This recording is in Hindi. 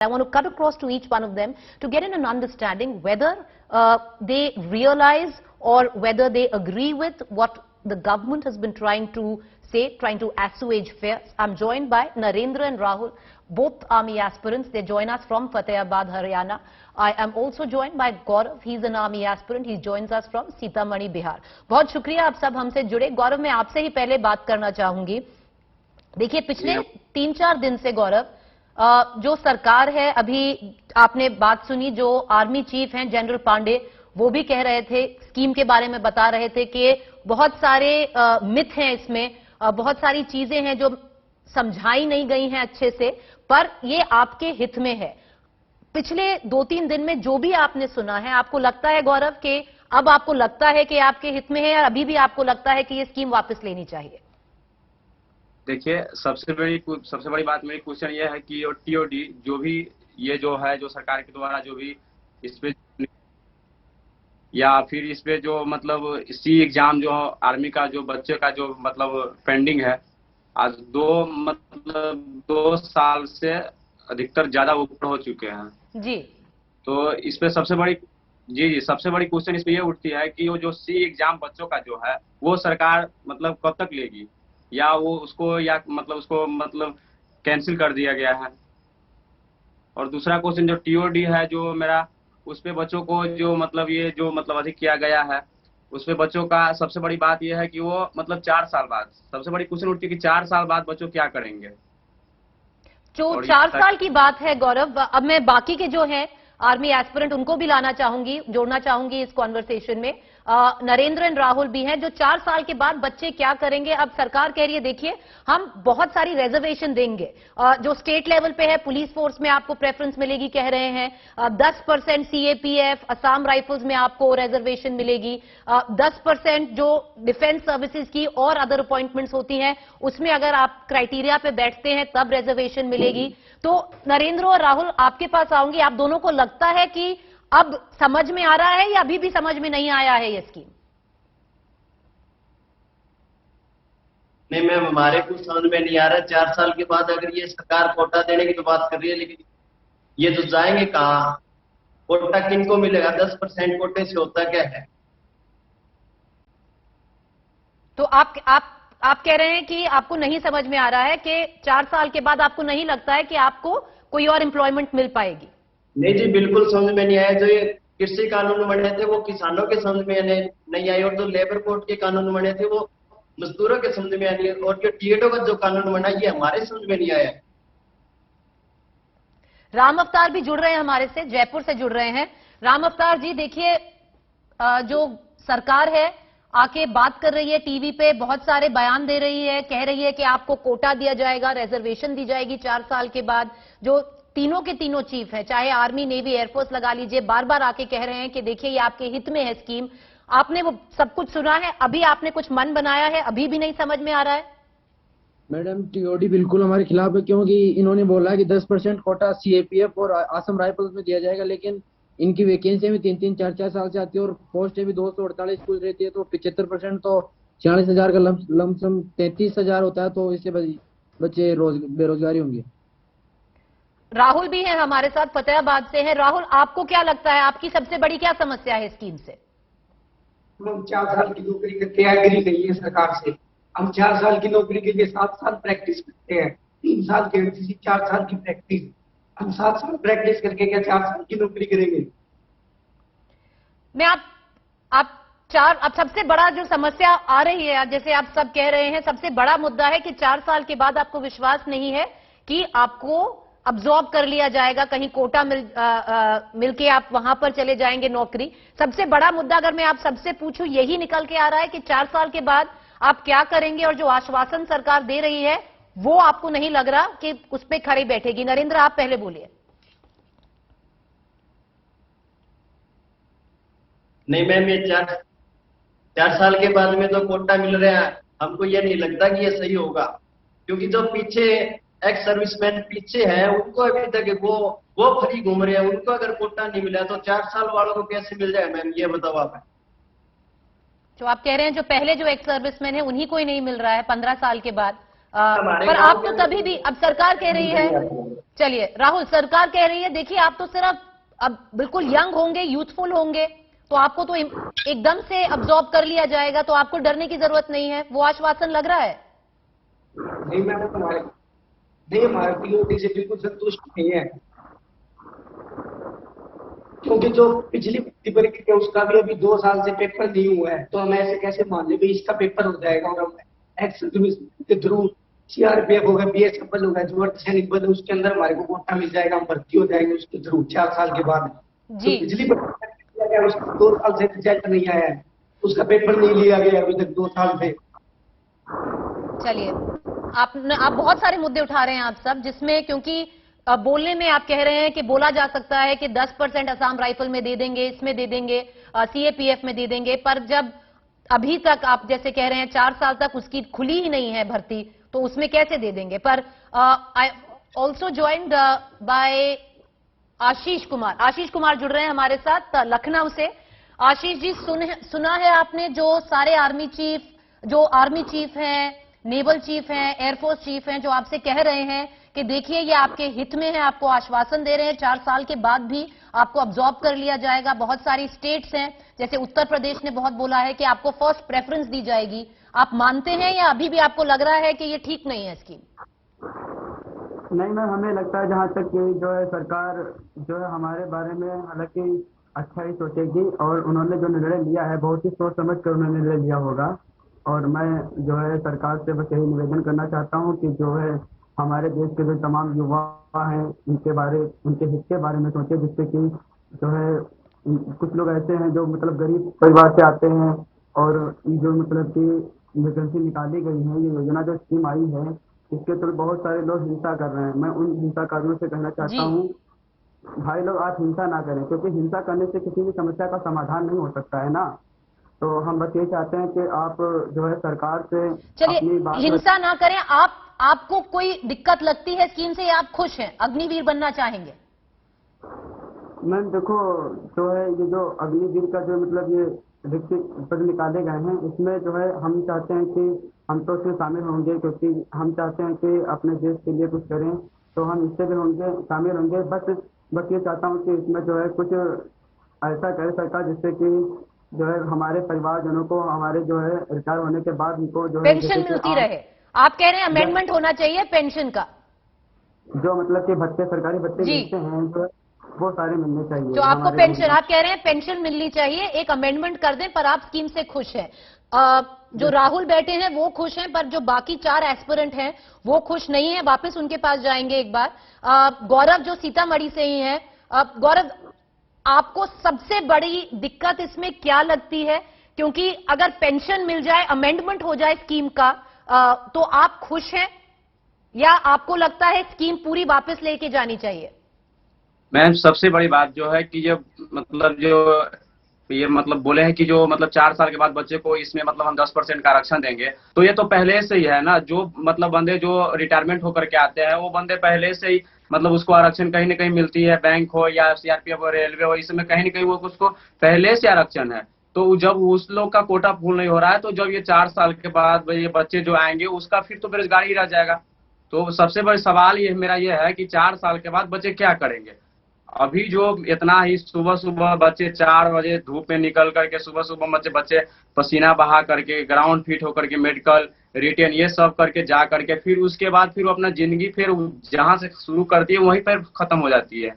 I want to cut across to each one of them to get an understanding whether they realize or whether they agree with what the government has been trying to say, trying to assuage fears. I'm joined by Narendra and Rahul, both army aspirants. They join us from Fatehabad, Haryana. I am also joined by Gaurav. He's an army aspirant. He joins us from Sitamarhi, Bihar. बहुत शुक्रिया आप सब हमसे जुड़े। गौरव, मैं आपसे ही पहले बात करना चाहूंगी। देखिए, पिछले 3-4 दिन से गौरव, जो सरकार है, अभी आपने बात सुनी, जो आर्मी चीफ हैं जनरल पांडे, वो भी कह रहे थे, स्कीम के बारे में बता रहे थे कि बहुत सारे मिथ हैं इसमें, बहुत सारी चीजें हैं जो समझाई नहीं गई हैं अच्छे से, पर ये आपके हित में है। पिछले 2-3 दिन में जो भी आपने सुना है, आपको लगता है गौरव कि अब आपको लगता है कि आपके हित में है, या अभी भी आपको लगता है कि ये स्कीम वापस लेनी चाहिए? देखिए, सबसे बड़ी बात मेरी क्वेश्चन ये है कि टीओडी जो भी ये जो है, जो सरकार के द्वारा जो भी इस पे या फिर इस पे जो मतलब सी एग्जाम जो आर्मी का जो बच्चे का जो मतलब पेंडिंग है, आज 2 साल से अधिकतर ज्यादा ऊपर हो चुके हैं जी। तो इस पे सबसे बड़ी क्वेश्चन इस पे ये उठती है कि वो जो सी एग्जाम बच्चों का जो है, वो सरकार मतलब कब तक लेगी, या वो उसको कैंसिल कर दिया गया है। और दूसरा क्वेश्चन जो टीओडी है जो मेरा, उस पे बच्चों को जो ये जो अधिक किया गया है, उस पे बच्चों का सबसे बड़ी बात यह है कि वो 4 साल बाद, सबसे बड़ी क्वेश्चन उठती है कि 4 साल बाद बच्चों क्या करेंगे। जो 4 साल की बात है गौरव, अब मैं बाकी के जो हैं आर्मी एस्पिरेंट उनको भी लाना चाहूंगी, जोड़ना चाहूंगी इस कॉन्वर्सेशन में। नरेंद्र एंड राहुल भी हैं। जो 4 साल के बाद बच्चे क्या करेंगे, अब सरकार कह रही है, देखिए हम बहुत सारी रिजर्वेशन देंगे, जो स्टेट लेवल पे है, पुलिस फोर्स में आपको प्रेफरेंस मिलेगी कह रहे हैं, 10% सीएपीएफ असम राइफल्स में आपको रिजर्वेशन मिलेगी, 10% जो डिफेंस सर्विसेज की और अदर अपॉइंटमेंट्स होती हैं उसमें अगर आप क्राइटेरिया पे बैठते हैं तब रिजर्वेशन मिलेगी। तो नरेंद्र और राहुल, आपके पास आऊंगी। आप दोनों को लगता है कि अब समझ में आ रहा है या अभी भी समझ में नहीं आया है ये स्कीम? नहीं मैम, हमारे कुछ समझ में नहीं आ रहा। 4 साल के बाद अगर ये सरकार कोटा देने की तो बात कर रही है, लेकिन ये तो जाएंगे कहाँ? कोटा किनको मिलेगा? 10% कोटे से होता क्या है? तो आप कह रहे हैं कि आपको नहीं समझ में आ रहा है कि 4 साल के बाद आपको नहीं लगता है कि आपको कोई और एम्प्लॉयमेंट मिल पाएगी? नहीं जी, बिल्कुल समझ में नहीं आया। जो ये कृषि कानून बने थे वो किसानों के समझ में नहीं आए, और जो लेबर कोड के कानून बने थे वो मजदूरों के समझ में नहीं, और जो टीएडओ का जो कानून बना ये हमारे समझ में नहीं आया। राम अवतार भी जुड़ रहे हैं हमारे से, जयपुर से जुड़ रहे हैं। राम अवतार जी, देखिए जो सरकार है आके बात कर रही है, टीवी पे बहुत सारे बयान दे रही है, कह रही है कि आपको कोटा दिया जाएगा, रिजर्वेशन दी जाएगी 4 साल के बाद। जो तीनों के तीनों चीफ है, चाहे आर्मी, नेवी, एयरफोर्स लगा लीजिए, बार बार आके कह रहे हैं कि देखिए ये आपके हित में है स्कीम। आपने वो सब कुछ सुना है, अभी आपने कुछ मन बनाया है, अभी भी नहीं समझ में आ रहा है? मैडम, टीओडी बिल्कुल हमारे खिलाफ है, क्योंकि इन्होंने बोला कि 10% कोटा सीएपीएफ और असम राइफल्स में दिया जाएगा, लेकिन इनकी वैकेंसी भी 3-3, 4-4 साल से आती है और पोस्टें भी 248 कुल रहती है, तो 75% तो 40,000 का लमसम 33,000 होता है, तो इससे बच्चे बेरोजगारी होंगे। राहुल भी हैं हमारे साथ, फतेहाबाद से हैं। राहुल, आपको क्या लगता है, आपकी सबसे बड़ी क्या समस्या है स्कीम से? हम 4 साल की नौकरी करके एग्री नहीं है सरकार से। हम 4 साल की नौकरी के लिए 7 साल प्रैक्टिस करते हैं, 3 साल की एनसीसी, 4 साल की प्रैक्टिस। हम 7 साल प्रैक्टिस करके क्या 4 साल की नौकरी करेंगे? मैं अब सबसे बड़ा जो समस्या आ रही है, जैसे आप सब कह रहे हैं, सबसे बड़ा मुद्दा है कि 4 साल के बाद आपको विश्वास नहीं है कि आपको अब्सॉर्ब कर लिया जाएगा, कहीं कोटा मिलके आप वहां पर चले जाएंगे नौकरी। सबसे बड़ा मुद्दा अगर मैं आप सबसे पूछूं, यही निकल के आ रहा है कि 4 साल के बाद आप क्या करेंगे, और जो आश्वासन सरकार दे रही है वो आपको नहीं लग रहा कि उस पर खड़ी बैठेगी। नरेंद्र, आप पहले बोलिए। नहीं मैम, ये 4 साल के बाद में तो कोटा मिल रहा है, हमको ये नहीं लगता कि ये सही होगा, क्योंकि जो पीछे एक्स सर्विसमैन पीछे हैं उनको अभी तक वो फ्री घूम रहे हैं। उनको अगर कोटा नहीं मिला तो 4 साल वालों को कैसे मिल जाए मैम, ये बताओ आप। जो आप कह रहे हैं, जो पहले जो एक्स सर्विसमैन है उन्हीं को ही नहीं मिल रहा है 15 साल के बाद, पर आप तो तभी भी, अब सरकार कह रही है चलिए राहुल, सरकार कह रही है देखिए आप तो सिर्फ अब बिल्कुल यंग होंगे, यूथफुल होंगे, तो आपको तो एकदम से अब्सॉर्ब कर लिया जाएगा, तो आपको डरने की जरूरत नहीं है, वो आश्वासन लग रहा है? नहीं मैम, हमारे टीओडी से बिल्कुल संतुष्ट नहीं है, क्योंकि जो पिछली भर्ती परीक्षा है उसका भी अभी 2 साल से पेपर नहीं हुआ है, तो हम ऐसे कैसे मान ले भाई इसका पेपर हो जाएगा और हम एक्स सर्विस के थ्रू सीआरपीएफ होगा, बीएसएफ होगा, जो अर्धसैनिक बल है उसके अंदर हमारे को कोटा मिल जाएगा, हम भर्ती हो जाएंगे उसके थ्रू 4 साल के बाद। जी। तो पिछली परीक्षा उसका 2 साल से रिजल्ट नहीं आया है, उसका पेपर नहीं लिया गया अभी तक 2 साल से। चलिए, आप बहुत सारे मुद्दे उठा रहे हैं आप सब, जिसमें क्योंकि बोलने में आप कह रहे हैं कि बोला जा सकता है कि 10% असम राइफल में दे देंगे, इसमें दे देंगे, सीएपीएफ में दे देंगे, पर जब अभी तक आप जैसे कह रहे हैं 4 साल तक उसकी खुली ही नहीं है भर्ती, तो उसमें कैसे दे देंगे? पर I also joined bye Ashish Kumar. Ashish Kumar जुड़ रहे हैं हमारे साथ लखनऊ से। आशीष जी, सुना है आपने जो सारे आर्मी चीफ हैं, नेवल चीफ हैं, एयरफोर्स चीफ हैं, जो आपसे कह रहे हैं कि देखिए ये आपके हित में है, आपको आश्वासन दे रहे हैं 4 साल के बाद भी आपको अब्सॉर्ब कर लिया जाएगा। बहुत सारी स्टेट्स हैं, जैसे उत्तर प्रदेश ने बहुत बोला है कि आपको फर्स्ट प्रेफरेंस दी जाएगी। आप मानते हैं या अभी भी आपको लग रहा है कि ये ठीक नहीं है स्कीम? नहीं मैम, हमें लगता है जहाँ तक कि जो है सरकार जो है हमारे बारे में हालांकि अच्छा ही सोचेगी, और उन्होंने जो निर्णय लिया है बहुत ही सोच समझ कर उन्होंने निर्णय लिया होगा। और मैं जो है सरकार से बस यही निवेदन करना चाहता हूँ कि जो है हमारे देश के जो तमाम युवा हैं उनके हित के बारे में सोचे, जिससे कि जो है कुछ लोग ऐसे हैं जो मतलब गरीब परिवार से आते हैं, और जो मतलब कि वैकेंसी निकाली गई है, ये योजना जो स्कीम आई है, इसके थ्रू बहुत सारे लोग हिंसा कर रहे हैं। मैं उन हिंसाकारियों से कहना चाहता हूँ भाई लोग आप हिंसा ना करें, क्योंकि हिंसा करने से किसी भी समस्या का समाधान नहीं हो सकता है ना। तो हम बस ये चाहते हैं कि आप जो है सरकार से चलिए, हिंसा ना करें। आपको कोई दिक्कत लगती है स्कीम से या आप खुश हैं, अग्निवीर बनना चाहेंगे? मैम देखो, जो है ये जो अग्निवीर का जो मतलब ये रिक्त पद निकाले गए हैं, इसमें जो है हम चाहते हैं कि हम तो इसमें शामिल होंगे, क्योंकि हम चाहते हैं कि अपने देश के लिए कुछ करें, तो हम इससे भी होंगे, शामिल होंगे। बस ये चाहता हूँ कि इसमें जो है कुछ ऐसा करे सरकार जिससे कि जो है हमारे परिवारजनों को हमारे जो है रिटायर होने के बाद उनको जो है पेंशन मिलती रहे। आप कह रहे हैं अमेंडमेंट होना चाहिए पेंशन का, जो मतलब कि भत्ते, सरकारी भत्ते मिलते हैं जो वो सारे मिलने चाहिए। जो आपको पेंशन, आप कह रहे हैं पेंशन मिलनी चाहिए, एक अमेंडमेंट कर दें, पर आप स्कीम से खुश हैं। जो राहुल बैठे हैं वो खुश हैं, पर जो बाकी 4 एस्पिरेंट हैं वो खुश नहीं है। वापस उनके पास जाएंगे एक बार। गौरव जो सीतामढ़ी से ही है, गौरव आपको सबसे बड़ी दिक्कत इसमें क्या लगती है? क्योंकि अगर पेंशन मिल जाए, अमेंडमेंट हो जाए स्कीम का, तो आप खुश हैं या आपको लगता है स्कीम पूरी वापस लेके जानी चाहिए? मैम सबसे बड़ी बात जो है कि ये मतलब बोले हैं कि जो मतलब 4 साल के बाद बच्चे को इसमें मतलब हम 10% का आरक्षण देंगे, तो ये तो पहले से ही है ना। जो मतलब बंदे जो रिटायरमेंट होकर के आते हैं वो बंदे पहले से ही मतलब उसको आरक्षण कहीं न कहीं मिलती है, बैंक हो या सीआरपीएफ हो, रेलवे हो, इसमें कहीं न कहीं वो उसको पहले से आरक्षण है। तो जब उस लोग का कोटा पूर्ण नहीं हो रहा है, तो जब ये 4 साल के बाद ये बच्चे जो आएंगे उसका फिर तो बेरोजगारी ही रह जाएगा। तो सबसे बड़ा सवाल मेरा ये है कि 4 साल के बाद बच्चे क्या करेंगे? अभी जो इतना ही सुबह सुबह बच्चे 4 बजे धूप में निकल करके सुबह बच्चे पसीना बहा करके ग्राउंड फिट होकर के मेडिकल रिटेन ये सब करके जा करके फिर उसके बाद फिर वो अपना जिंदगी फिर जहां से शुरू करती है वहीं पर खत्म हो जाती है।